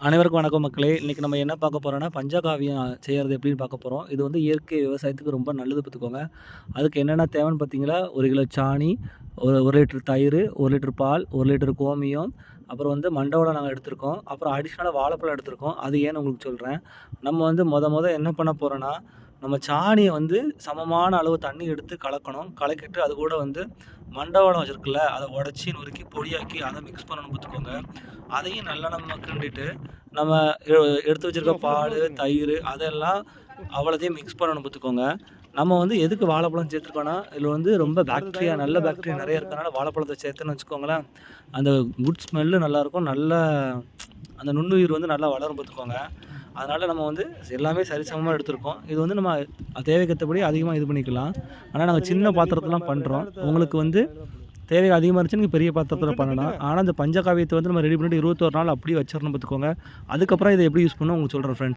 அனைவருக்கும் வணக்கம் மக்களே! இன்னைக்கு நம்ம என்ன பார்க்க போறோம்னா, பஞ்சகாவியம் செய்றது எப்படின்னு பார்க்க போறோம். இது வந்து இயற்கை விவசாயத்துக்கு ரொம்ப நல்லது பார்த்துக்கோங்க. அதுக்கு என்னென்ன தேவைன்னு பார்த்தீங்கன்னா, 1 கிலோ சாணி, 1 லிட்டர் தயிரு, 1 லிட்டர் பால், 1 லிட்டர் கோமியம், அப்புறம் வந்து மண்டவெல்லம் நாங்க எடுத்திருக்கோம். அப்புறம் அடிஷனலா வாழைப்பழம் எடுத்திருக்கோம். அது ஏன்னு உங்களுக்கு சொல்றேன். நம்ம வந்து மொத என்ன பண்ண போறோம்னா, நம்ம சாணிய வந்து சமமான அளவு தண்ணி எடுத்து கலக்கணும். கலக்கிட்டு அது கூட வந்து மண்டவெல்லம் இருக்குல்ல, அத உடைச்சு நொறுக்கி பொடியாக்கி அத மிக்ஸ் பண்ணணும் பார்த்துக்கோங்க. அதையும் நல்லா நம்ம கிண்டிட்டு, நம்ம எ எடுத்து வச்சிருக்க பாலு, தயிரு அதெல்லாம் அவ்வளத்தையும் மிக்ஸ் பண்ணணும் பார்த்துக்கோங்க. நம்ம வந்து எதுக்கு வாழைப்பழம் சேர்த்துருக்கோம்னா, இதில வந்து ரொம்ப பாக்டீரியா நல்ல பாக்டீரியா நெறைய இருக்கனால வாழைப்பழத்த சேர்த்தோன்னு வச்சுக்கோங்களேன், அந்த குட் ஸ்மெல்லு நல்லாயிருக்கும். நல்ல அந்த நுண்ணுயிர் வந்து நல்லா வளரும் பார்த்துக்கோங்க. அதனால நம்ம வந்து எல்லாமே சரிசமமா எடுத்திருக்கோம். இது வந்து நம்ம தேவைக்கு ஏத்தபடி அதிகமா இது பண்ணிக்கலாம். ஆனா நாங்க சின்ன பாத்திரத்தில பண்றோம். உங்களுக்கு வந்து தேவை அதிகமா இருந்துச்சுன்னா, நீங்க பெரிய பாத்திரத்தில பண்ணலாம். ஆனா இந்த பஞ்சகாவியத்த வந்து நம்ம ரெடி பண்ணிட்டு 21 நாள் அப்படியே வச்சிரணும் பார்த்துக்கோங்க. அதுக்கப்புறம் இத எப்படி யூஸ் பண்ணணும் உங்களுக்கு சொல்றேன் ஃப்ரெண்ட்ஸ்.